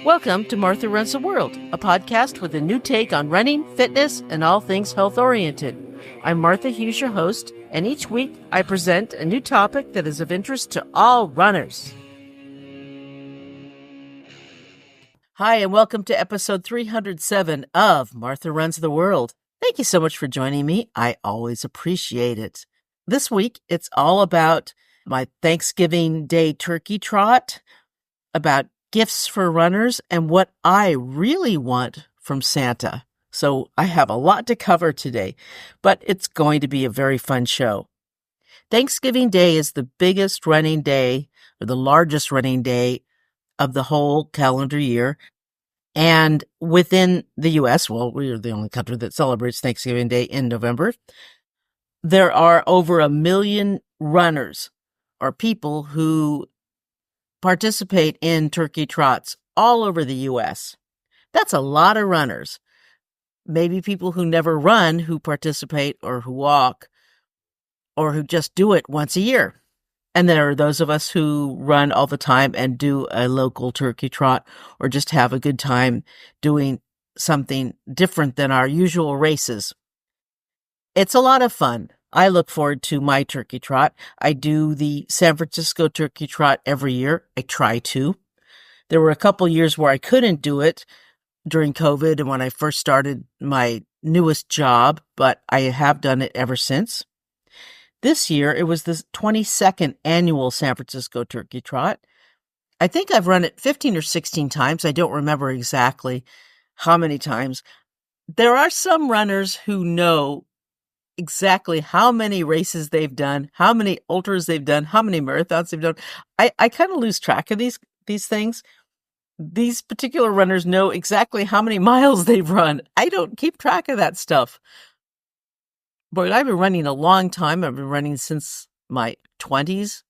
Welcome to Martha Runs the World, a podcast with a new take on running, fitness, and all things health-oriented. I'm Martha Hughes, your host, and each week I present a new topic that is of interest to all runners. Hi, and welcome to episode 307 of Martha Runs the World. Thank you so much for joining me. I always appreciate it. This week, it's all about my Thanksgiving Day turkey trot, about gifts for runners, and what I really want from Santa. So I have a lot to cover today, but it's going to be a very fun show. Thanksgiving Day is the biggest running day, or the largest running day of the whole calendar year. And within the U.S., well, we are the only country that celebrates Thanksgiving Day in November, there are over 1 million runners or people who participate in turkey trots all over the U.S. That's a lot of runners. Maybe people who never run, who participate or who walk or who just do it once a year. And there are those of us who run all the time and do a local turkey trot or just have a good time doing something different than our usual races. It's a lot of fun. I look forward to my turkey trot. I do the San Francisco turkey trot every year. I try to. There were a couple years where I couldn't do it during COVID and when I first started my newest job, but I have done it ever since. This year, it was the 22nd annual San Francisco turkey trot. I think I've run it 15 or 16 times. I don't remember exactly how many times. There are some runners who know exactly how many races they've done, how many ultras they've done, how many marathons they've done. I kind of lose track of these things. These particular runners know exactly how many miles they've run. I don't keep track of that stuff. But I've been running a long time. I've been running since my 20s,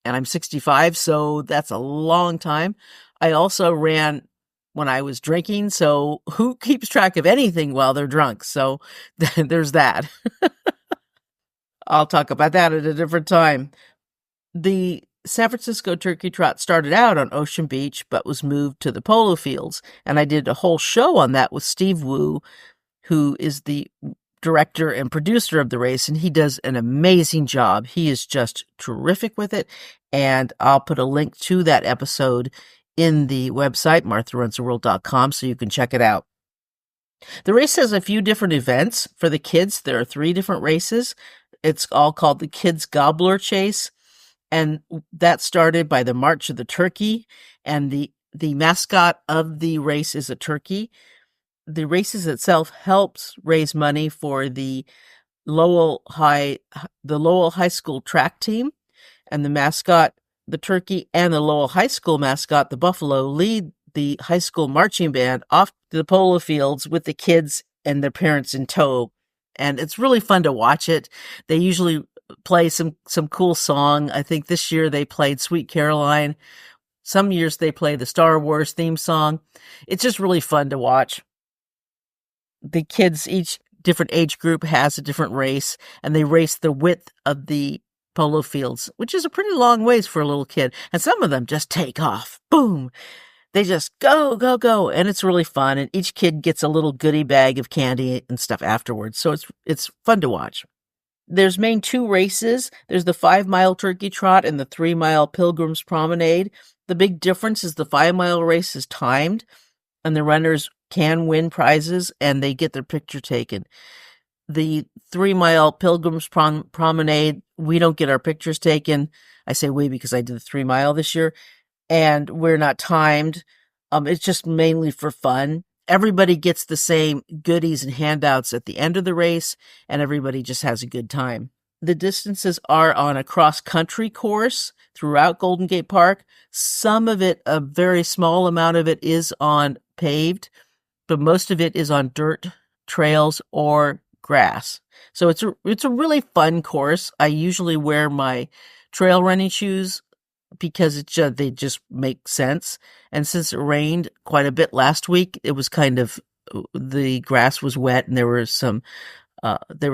and I'm 65, so that's a long time. I also ran when I was drinking, so who keeps track of anything while they're drunk? So there's that. I'll talk about that at a different time. The San Francisco turkey trot started out on Ocean Beach, but was moved to the polo fields, and I did a whole show on that with Steve Wu, who is the director and producer of the race, and he does an amazing job. He is just terrific with it, and I'll put a link to that episode in the website, martharunstheworld.com, so you can check it out. The race has a few different events. For the kids, there are 3 different races. It's all called the Kids Gobbler Chase, and that started by the March of the Turkey, and the mascot of the race is a turkey. The races itself helps raise money for the Lowell High School track team, and the mascot, the turkey, and the Lowell High School mascot, the buffalo, lead the high school marching band off to the polo fields with the kids and their parents in tow. And it's really fun to watch it. They usually play some cool song. I think this year they played Sweet Caroline. Some years they play the Star Wars theme song. It's just really fun to watch. The kids, each different age group has a different race, and they race the width of the polo fields, which is a pretty long ways for a little kid. And some of them just take off. Boom. They just go, go, go. And it's really fun. And each kid gets a little goodie bag of candy and stuff afterwards. So it's fun to watch. There's main 2 races. There's the 5-mile turkey trot and the 3-mile Pilgrim's Promenade. The big difference is the 5-mile race is timed, and the runners can win prizes and they get their picture taken. The 3-mile Pilgrim's Promenade, we don't get our pictures taken. I say we because I did the 3-mile this year, and we're not timed. It's just mainly for fun. Everybody gets the same goodies and handouts at the end of the race, and everybody just has a good time. The distances are on a cross-country course throughout Golden Gate Park. Some of it, a very small amount of it, is on paved, but most of it is on dirt trails or grass. So it's a really fun course. I usually wear my trail running shoes because they just make sense. And since it rained quite a bit last week, it was the grass was wet and there were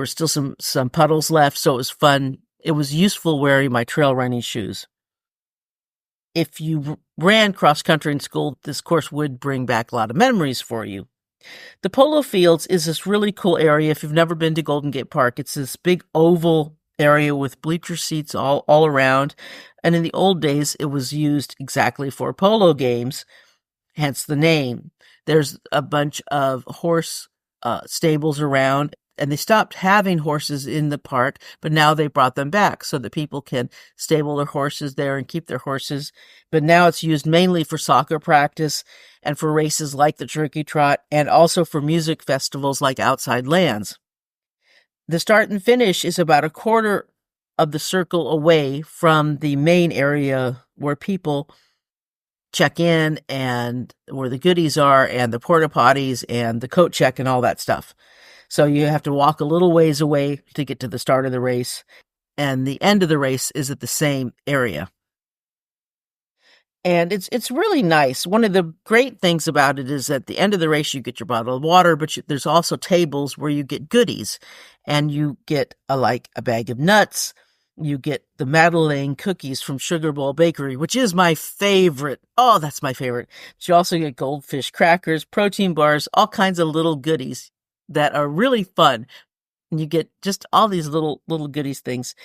still some puddles left. So it was fun. It was useful wearing my trail running shoes. if you ran cross country in school, this course would bring back a lot of memories for you. The polo fields is this really cool area. If you've never been to Golden Gate Park, it's this big oval area with bleacher seats all around. And in the old days, it was used exactly for polo games, hence the name. There's a bunch of horse stables around, and they stopped having horses in the park, but now they brought them back so that people can stable their horses there and keep their horses. But now it's used mainly for soccer practice and for races like the Turkey Trot, and also for music festivals like Outside Lands. The start and finish is about a quarter of the circle away from the main area where people check in and where the goodies are and the porta potties and the coat check and all that stuff. So you have to walk a little ways away to get to the start of the race, and the end of the race is at the same area. And it's really nice. One of the great things about it is at the end of the race, you get your bottle of water, but there's also tables where you get goodies, and you get like a bag of nuts. You get the Madeleine cookies from Sugar Bowl Bakery, which is my favorite. Oh, that's my favorite. But you also get goldfish crackers, protein bars, all kinds of little goodies that are really fun. And you get just all these little goodies things.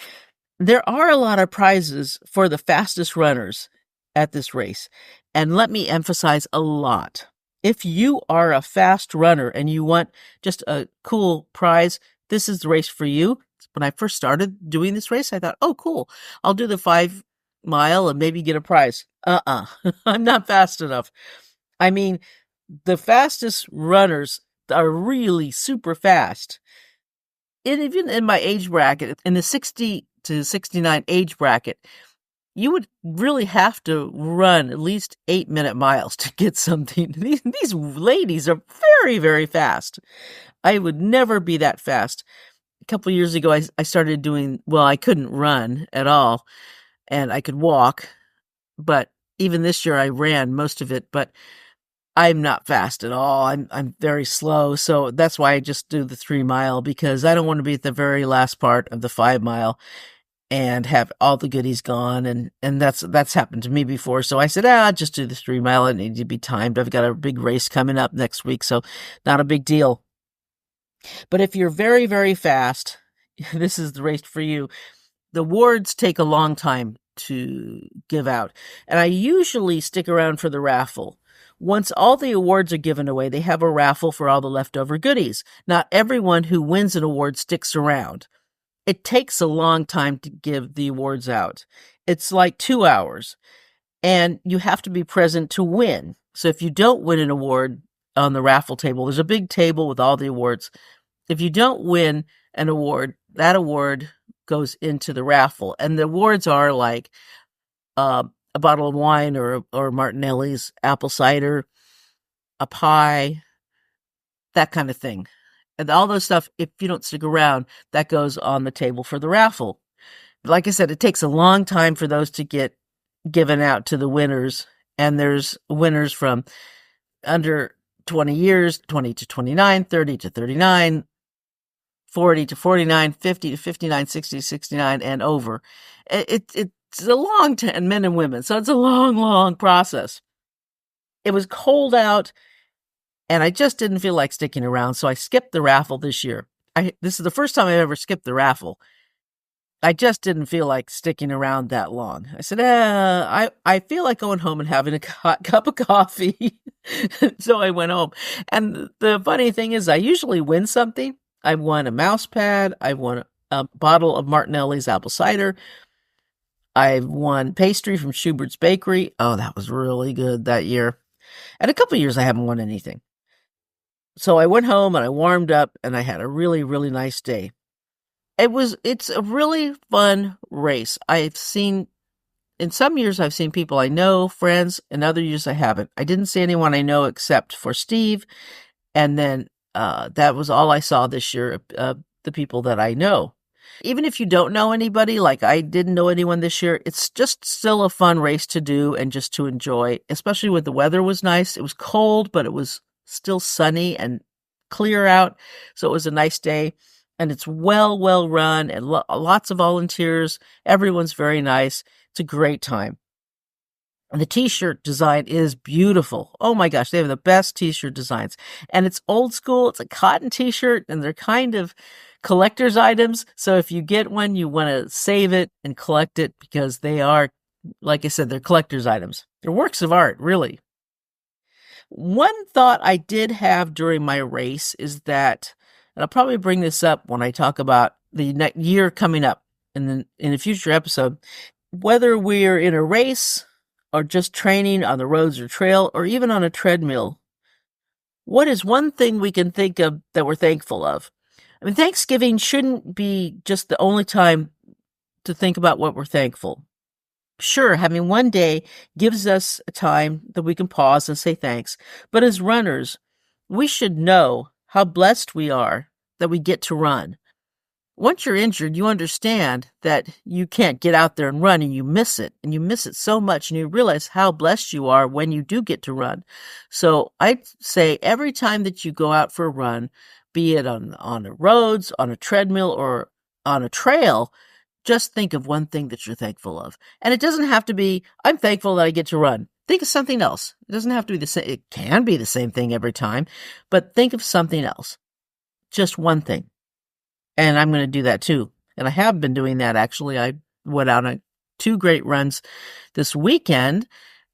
There are a lot of prizes for the fastest runners at this race. And let me emphasize a lot. If you are a fast runner and you want just a cool prize, this is the race for you. When I first started doing this race, I thought, oh, cool. I'll do the 5 mile and maybe get a prize. I'm not fast enough. I mean, the fastest runners are really super fast. And even in my age bracket, in the 60 to 69 age bracket, you would really have to run at least 8-minute miles to get something. These ladies are very, very fast. I would never be that fast. A couple of years ago, I started doing, well, I couldn't run at all, and I could walk. But even this year, I ran most of it, but I'm not fast at all. I'm very slow. So that's why I just do the 3 mile, because I don't want to be at the very last part of the 5 mile and have all the goodies gone. And that's happened to me before. So I said, I'll just do the 3 mile. It needs to be timed. I've got a big race coming up next week, so not a big deal. But if you're very, very fast, this is the race for you. The awards take a long time to give out, and I usually stick around for the raffle. Once all the awards are given away, they have a raffle for all the leftover goodies. Not everyone who wins an award sticks around. It takes a long time to give the awards out. It's like 2 hours, and you have to be present to win. So if you don't win an award on the raffle table, there's a big table with all the awards. If you don't win an award, that award goes into the raffle. And the awards are like a bottle of wine or Martinelli's apple cider, a pie, that kind of thing. And all those stuff, if you don't stick around, that goes on the table for the raffle. Like I said, it takes a long time for those to get given out to the winners. And there's winners from under 20 years, 20 to 29, 30 to 39, 40 to 49, 50 to 59, 60 to 69, and over. It's a long time, and men and women. So it's a long, long process. It was cold out, and I just didn't feel like sticking around, so I skipped the raffle this year. This is the first time I've ever skipped the raffle. I just didn't feel like sticking around that long. I said, I feel like going home and having a hot cup of coffee. So I went home. And the funny thing is, I usually win something. I won a mouse pad. I won a bottle of Martinelli's apple cider. I won pastry from Schubert's Bakery. Oh, that was really good that year. And a couple of years I haven't won anything. So I went home and I warmed up and I had a really, really nice day. It's a really fun race. In some years I've seen people I know, friends, and other years I haven't. I didn't see anyone I know except for Steve. And then that was all I saw this year, the people that I know. Even if you don't know anybody, like I didn't know anyone this year, it's just still a fun race to do and just to enjoy, especially when the weather was nice. It was cold, but it was still sunny and clear out. So it was a nice day, and it's well run, and lots of volunteers. Everyone's very nice. It's a great time. And the t-shirt design is beautiful. Oh my gosh, they have the best t-shirt designs. And it's old school. It's a cotton t-shirt, and they're kind of collector's items. So if you get one, you want to save it and collect it because they are, like I said, they're collector's items. They're works of art, really. One thought I did have during my race is that, and I'll probably bring this up when I talk about the next year coming up in a future episode, whether we're in a race or just training on the roads or trail or even on a treadmill, what is one thing we can think of that we're thankful of? I mean, Thanksgiving shouldn't be just the only time to think about what we're thankful. Sure, having one day gives us a time that we can pause and say thanks. But as runners, we should know how blessed we are that we get to run. Once you're injured, you understand that you can't get out there and run, and you miss it. And you miss it so much, and you realize how blessed you are when you do get to run. So I'd say every time that you go out for a run, be it on the roads, on a treadmill, or on a trail, just think of one thing that you're thankful of. And it doesn't have to be, I'm thankful that I get to run. Think of something else. It doesn't have to be the same. It can be the same thing every time, but think of something else. Just one thing. And I'm going to do that too. And I have been doing that, actually. I went out on 2 great runs this weekend,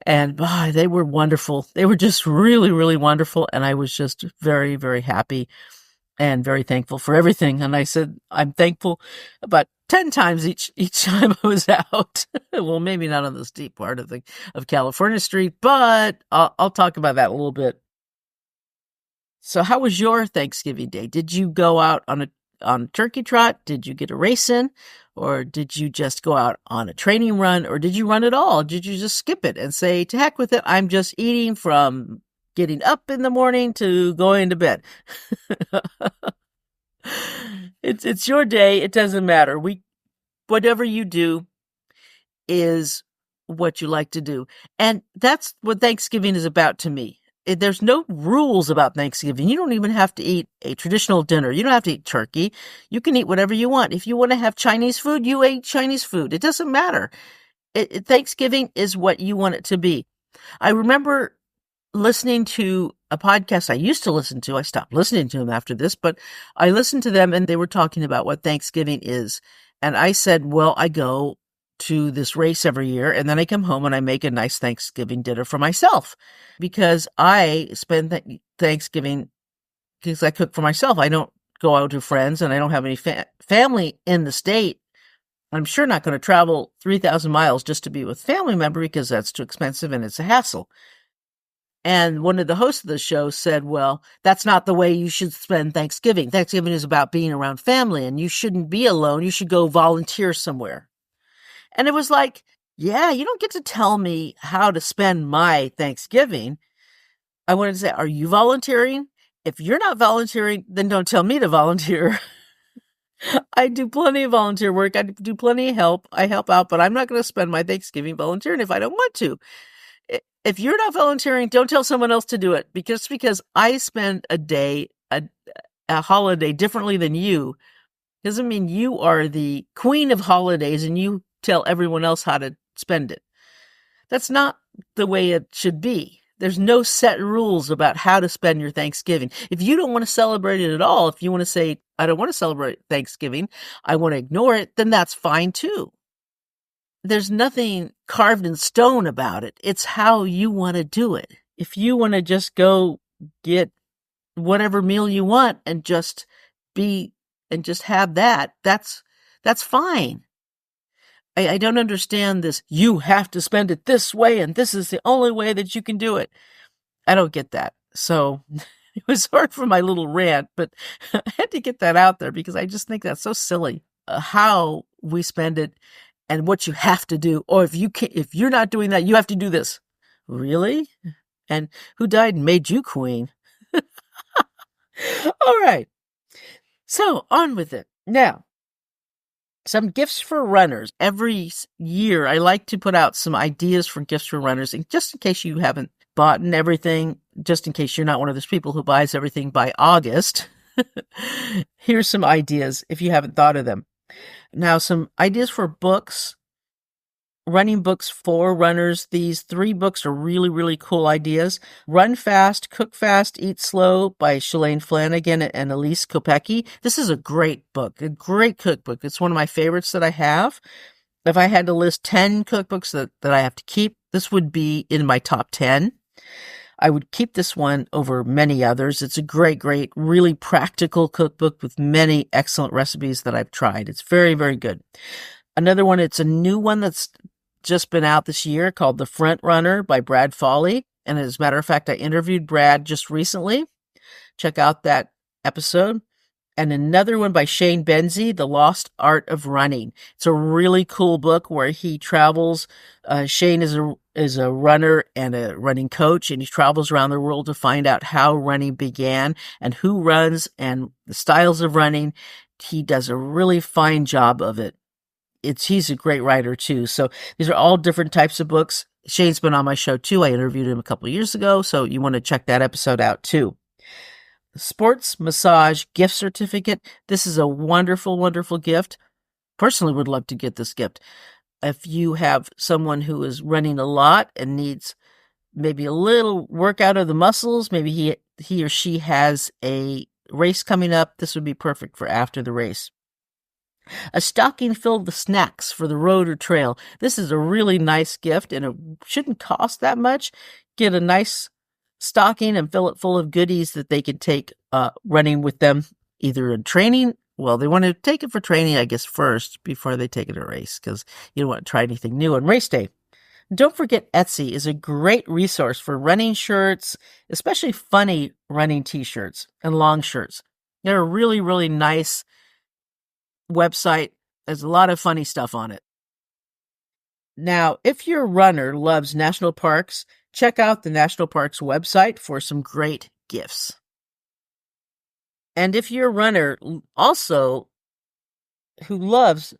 and they were wonderful. They were just really, really wonderful. And I was just very, very happy and very thankful for everything. And I said, I'm thankful about 10 times each time I was out. Well, maybe not on the steep part of California Street, but I'll talk about that a little bit. So how was your Thanksgiving Day? Did you go out on a turkey trot? Did you get a race in? Or did you just go out on a training run? Or did you run at all? Did you just skip it and say, to heck with it, I'm just eating from getting up in the morning to going to bed? It's your day. It doesn't matter. Whatever you do is what you like to do. And that's what Thanksgiving is about to me. There's no rules about Thanksgiving. You don't even have to eat a traditional dinner. You don't have to eat turkey. You can eat whatever you want. If you want to have Chinese food, you eat Chinese food. It doesn't matter. Thanksgiving is what you want it to be. I remember listening to a podcast I used to listen to. I stopped listening to them after this, but I listened to them and they were talking about what Thanksgiving is. And I said, well, I go to this race every year, and then I come home and I make a nice Thanksgiving dinner for myself because I spend Thanksgiving because I cook for myself. I don't go out to friends, and I don't have any family in the state. I'm sure not going to travel 3,000 miles just to be with a family member because that's too expensive and it's a hassle. And one of the hosts of the show said, well, that's not the way you should spend Thanksgiving. Thanksgiving is about being around family, and you shouldn't be alone. You should go volunteer somewhere. And it was like, yeah, you don't get to tell me how to spend my Thanksgiving. I wanted to say, are you volunteering? If you're not volunteering, then don't tell me to volunteer. I do plenty of volunteer work. I do plenty of help. I help out, but I'm not going to spend my Thanksgiving volunteering if I don't want to. If you're not volunteering, don't tell someone else to do it. Because I spend a day, a holiday differently than you, doesn't mean you are the queen of holidays and you tell everyone else how to spend it. That's not the way it should be. There's no set rules about how to spend your Thanksgiving. If you don't want to celebrate it at all, if you want to say, I don't want to celebrate Thanksgiving, I want to ignore it, then that's fine too. There's nothing carved in stone about it. It's how you want to do it. If you want to just go get whatever meal you want and just have that, that's fine. I don't understand this. You have to spend it this way, and this is the only way that you can do it. I don't get that. So it was hard for my little rant, but I had to get that out there because I just think that's so silly. How we spend it and what you have to do, or if you're not doing that, you have to do this. Really? And who died and made you queen? All right. So on with it. Now, some gifts for runners. Every year, I like to put out some ideas for gifts for runners, and just in case you haven't bought everything, just in case you're not one of those people who buys everything by August, here's some ideas if you haven't thought of them. Now, some ideas for books. running books for runners. These 3 books are really, really cool ideas. Run Fast, Cook Fast, Eat Slow by Shalane Flanagan and Elise Kopecki. This is a great book, a great cookbook. It's one of my favorites that I have. If I had to list 10 cookbooks that I have to keep, this would be in my top 10. I would keep this one over many others. It's a great, great, really practical cookbook with many excellent recipes that I've tried. It's very, very good. Another one, it's a new one that's just been out this year called The Front Runner by Brad Foley. And as a matter of fact, I interviewed Brad just recently. Check out that episode. And another one by Shane Benzie, The Lost Art of Running. It's a really cool book where he travels. Shane is a runner and a running coach, and he travels around the world to find out how running began and who runs and the styles of running. He does a really fine job of it. He's a great writer too. So these are all different types of books. Shane's been on my show too. I interviewed him a couple of years ago, so you want to check that episode out too. Sports Massage Gift Certificate. This is a wonderful, wonderful gift. Personally would love to get this gift. If you have someone who is running a lot and needs maybe a little workout of the muscles, maybe he or she has a race coming up, this would be perfect for after the race. A stocking filled with snacks for the road or trail. This is a really nice gift, and it shouldn't cost that much. Get a nice stocking and fill it full of goodies that they can take running with them, either in training. Well, they want to take it for training, I guess, first before they take it to race, because you don't want to try anything new on race day. Don't forget, Etsy is a great resource for running shirts, especially funny running t-shirts and long shirts. They're a really, really nice website. There's a lot of funny stuff on it. Now, if your runner loves national parks, check out the National Parks website for some great gifts. And if your runner also who loves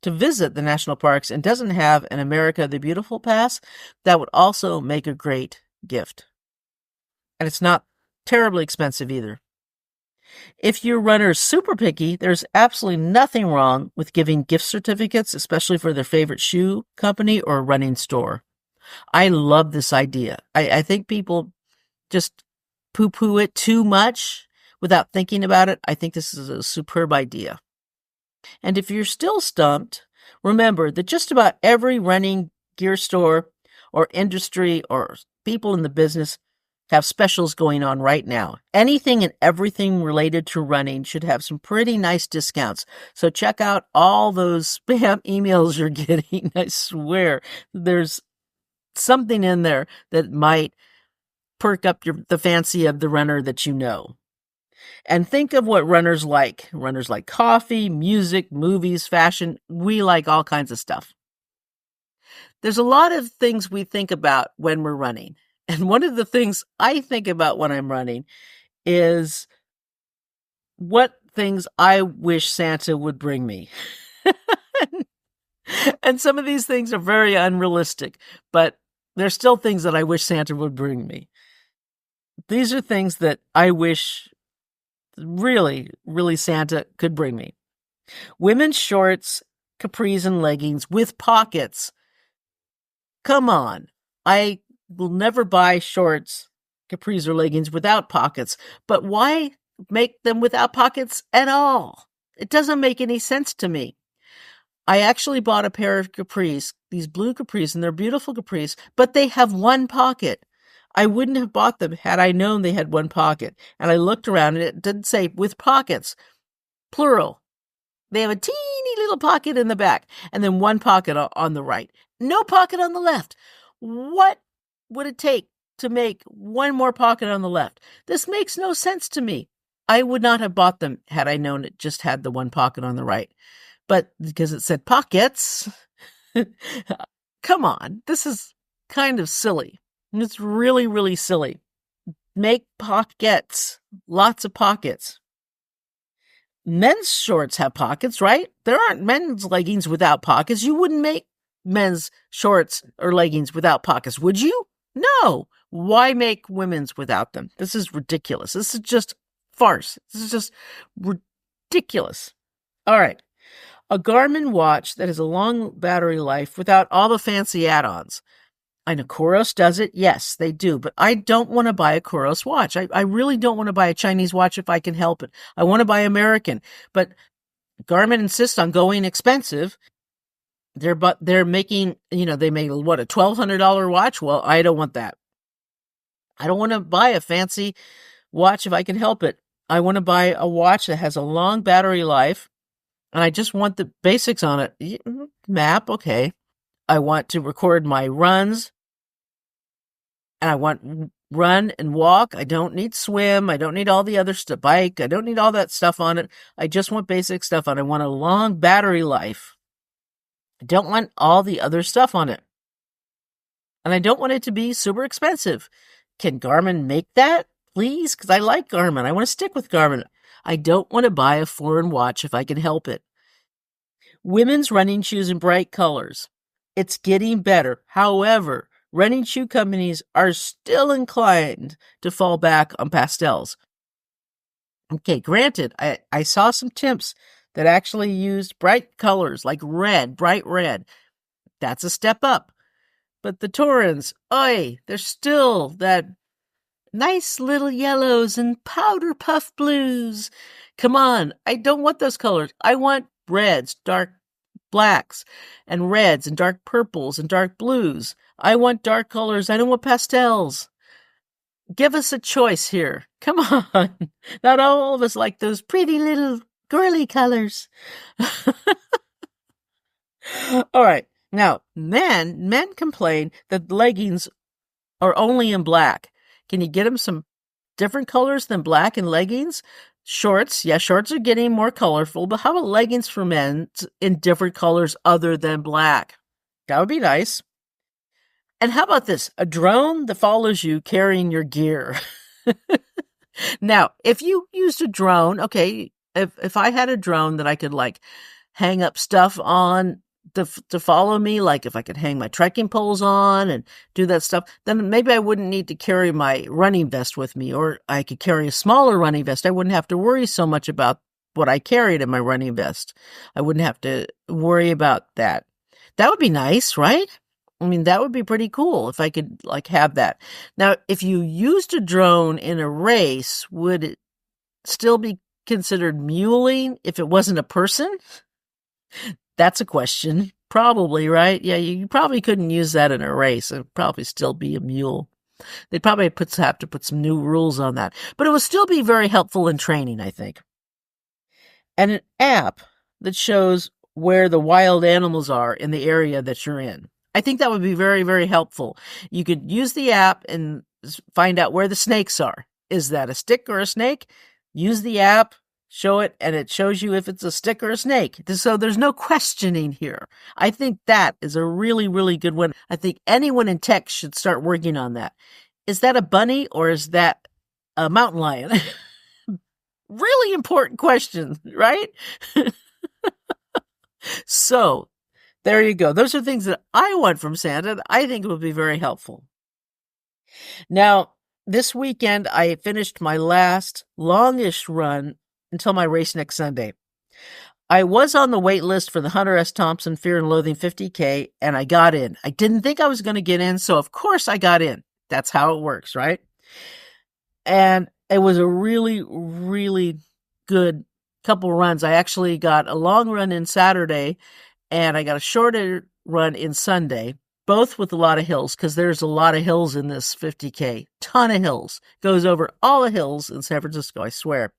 to visit the national parks and doesn't have an America the Beautiful pass, that would also make a great gift. And it's not terribly expensive either. If your runner is super picky, there's absolutely nothing wrong with giving gift certificates, especially for their favorite shoe company or running store. I love this idea. I think people just poo-poo it too much without thinking about it. I think this is a superb idea. And if you're still stumped, remember that just about every running gear store or industry or people in the business have specials going on right now. Anything and everything related to running should have some pretty nice discounts. So check out all those spam emails you're getting. I swear there's something in there that might perk up the fancy of the runner that you know. And think of what runners like. Runners like coffee, music, movies, fashion. We like all kinds of stuff. There's a lot of things we think about when we're running. And one of the things I think about when I'm running is what things I wish Santa would bring me. And some of these things are very unrealistic, but there's still things that I wish Santa would bring me. These are things that I wish really, really Santa could bring me. Women's shorts, capris, and leggings with pockets. Come on. I will never buy shorts, capris, or leggings without pockets. But why make them without pockets at all? It doesn't make any sense to me. I actually bought a pair of capris, these blue capris, and they're beautiful capris, but they have one pocket. I wouldn't have bought them had I known they had one pocket. And I looked around and it didn't say with pockets, plural. They have a teeny little pocket in the back and then one pocket on the right. No pocket on the left. What would it take to make one more pocket on the left? This makes no sense to me. I would not have bought them had I known it just had the one pocket on the right. But because it said pockets, come on, this is kind of silly. It's really, really silly. Make pockets, lots of pockets. Men's shorts have pockets, right? There aren't men's leggings without pockets. You wouldn't make men's shorts or leggings without pockets, would you? No. Why make women's without them? This is ridiculous. This is just farce. This is just ridiculous. All right. A Garmin watch that has a long battery life without all the fancy add-ons. I know Coros does it. Yes, they do. But I don't want to buy a Coros watch. I really don't want to buy a Chinese watch if I can help it. I want to buy American. But Garmin insists on going expensive. They're making, they make a $1,200 watch? Well, I don't want that. I don't want to buy a fancy watch if I can help it. I want to buy a watch that has a long battery life, and I just want the basics on it. Map, okay. I want to record my runs, and I want run and walk. I don't need swim. I don't need all the other stuff. Bike. I don't need all that stuff on it. I just want basic stuff on it. I want a long battery life. I don't want all the other stuff on it. And I don't want it to be super expensive. Can Garmin make that, please? Because I like Garmin. I want to stick with Garmin. I don't want to buy a foreign watch if I can help it. Women's running shoes in bright colors. It's getting better. However, running shoe companies are still inclined to fall back on pastels. Okay, granted, I saw some Timps that actually used bright colors like red, bright red. That's a step up. But the Torrens, they're still that nice little yellows and powder puff blues. Come on, I don't want those colors. I want reds, dark blacks, and reds, and dark purples, and dark blues. I want dark colors. I don't want pastels. Give us a choice here. Come on. Not all of us like those pretty little girly colors. All right. Now, men complain that leggings are only in black. Can you get them some different colors than black in leggings? Shorts, shorts are getting more colorful, but how about leggings for men in different colors other than black? That would be nice. And how about this? A drone that follows you carrying your gear. Now, if you used a drone, okay, if I had a drone that I could hang up stuff on to follow me, like if I could hang my trekking poles on and do that stuff, then maybe I wouldn't need to carry my running vest with me, or I could carry a smaller running vest. I wouldn't have to worry so much about what I carried in my running vest. I wouldn't have to worry about that. That would be nice, right? I mean, that would be pretty cool if I could have that. Now, if you used a drone in a race, would it still be considered muling if it wasn't a person? That's a question. Probably, right? Yeah, you probably couldn't use that in a race. It would probably still be a mule. They'd probably have to put some new rules on that. But it would still be very helpful in training, I think. And an app that shows where the wild animals are in the area that you're in. I think that would be very, very helpful. You could use the app and find out where the snakes are. Is that a stick or a snake? Use the app, show it, and it shows you if it's a stick or a snake. So there's no questioning here. I think that is a really, really good one. I think anyone in tech should start working on that. Is that a bunny or is that a mountain lion? Really important question, right? So there you go. Those are things that I want from Santa that I think will be very helpful. Now, this weekend, I finished my last longish run until my race next Sunday. I was on the wait list for the Hunter S. Thompson Fear and Loathing 50K, and I got in. I didn't think I was going to get in, so of course I got in. That's how it works, right? And it was a really, really good couple runs. I actually got a long run in Saturday, and I got a shorter run in Sunday, both with a lot of hills, because there's a lot of hills in this 50K. Ton of hills. Goes over all the hills in San Francisco, I swear.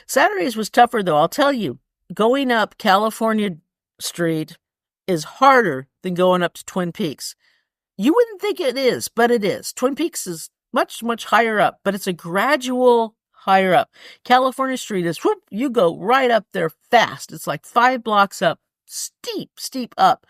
Saturdays was tougher, though, I'll tell you. Going up California Street is harder than going up to Twin Peaks. You wouldn't think it is, but it is. Twin Peaks is much, much higher up, but it's a gradual higher up. California Street is, whoop, you go right up there fast. It's like 5 blocks up, steep up.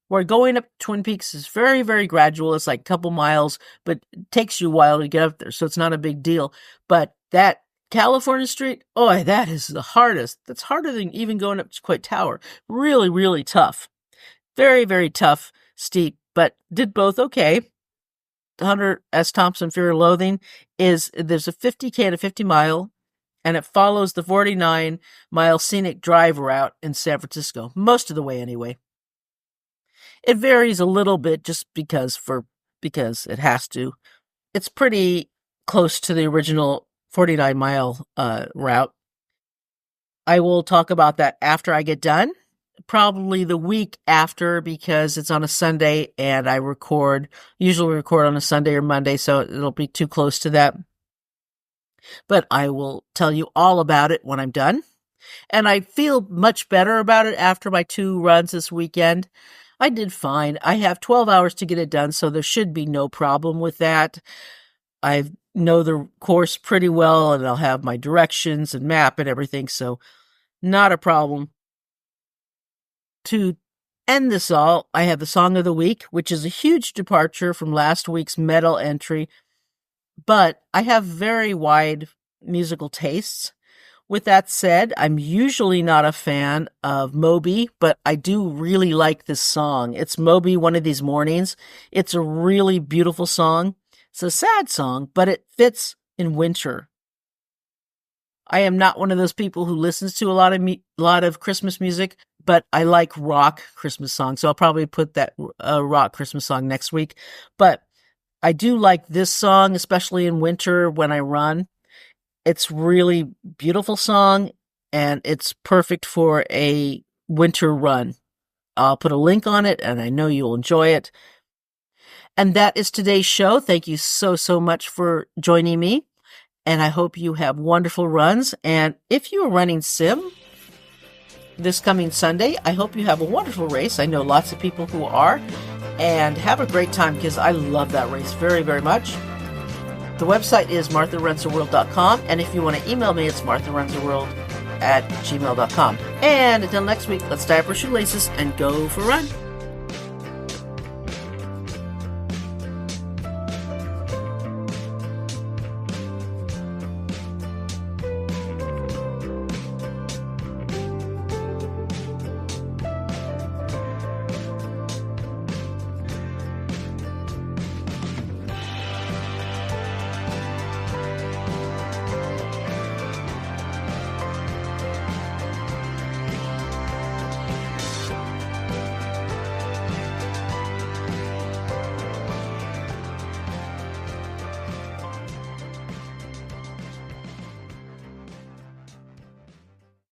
Where going up Twin Peaks is very, very gradual. It's like a couple miles, but it takes you a while to get up there, so it's not a big deal. But that California Street, that is the hardest. That's harder than even going up to Quake Tower. Really, really tough. Very, very tough, steep, but did both okay. Hunter S. Thompson Fear and Loathing there's a 50K and a 50 mile, and it follows the 49-mile scenic drive route in San Francisco, most of the way anyway. It varies a little bit just because it has to. It's pretty close to the original 49-mile route. I will talk about that after I get done, probably the week after, because it's on a Sunday and I usually record on a Sunday or Monday, so it'll be too close to that. But I will tell you all about it when I'm done. And I feel much better about it after my 2 runs this weekend. I did fine. I have 12 hours to get it done, so there should be no problem with that. I know the course pretty well, and I'll have my directions and map and everything, so not a problem. To end this all, I have the Song of the Week, which is a huge departure from last week's medal entry, but I have very wide musical tastes. With that said, I'm usually not a fan of Moby, but I do really like this song. It's Moby One of These Mornings. It's a really beautiful song. It's a sad song, but it fits in winter. I am not one of those people who listens to a lot of Christmas music, but I like rock Christmas songs, so I'll probably put that rock Christmas song next week. But I do like this song, especially in winter when I run. It's really beautiful song, and it's perfect for a winter run. I'll put a link on it, and I know you'll enjoy it. And that is today's show. Thank you so, so much for joining me, and I hope you have wonderful runs. And if you are running sim this coming Sunday, I hope you have a wonderful race. I know lots of people who are, and have a great time, because I love that race very, very much. The website is martharunstheworld.com, and if you want to email me, it's martharunstheworld@gmail.com. And until next week, let's tie up our shoelaces and go for a run.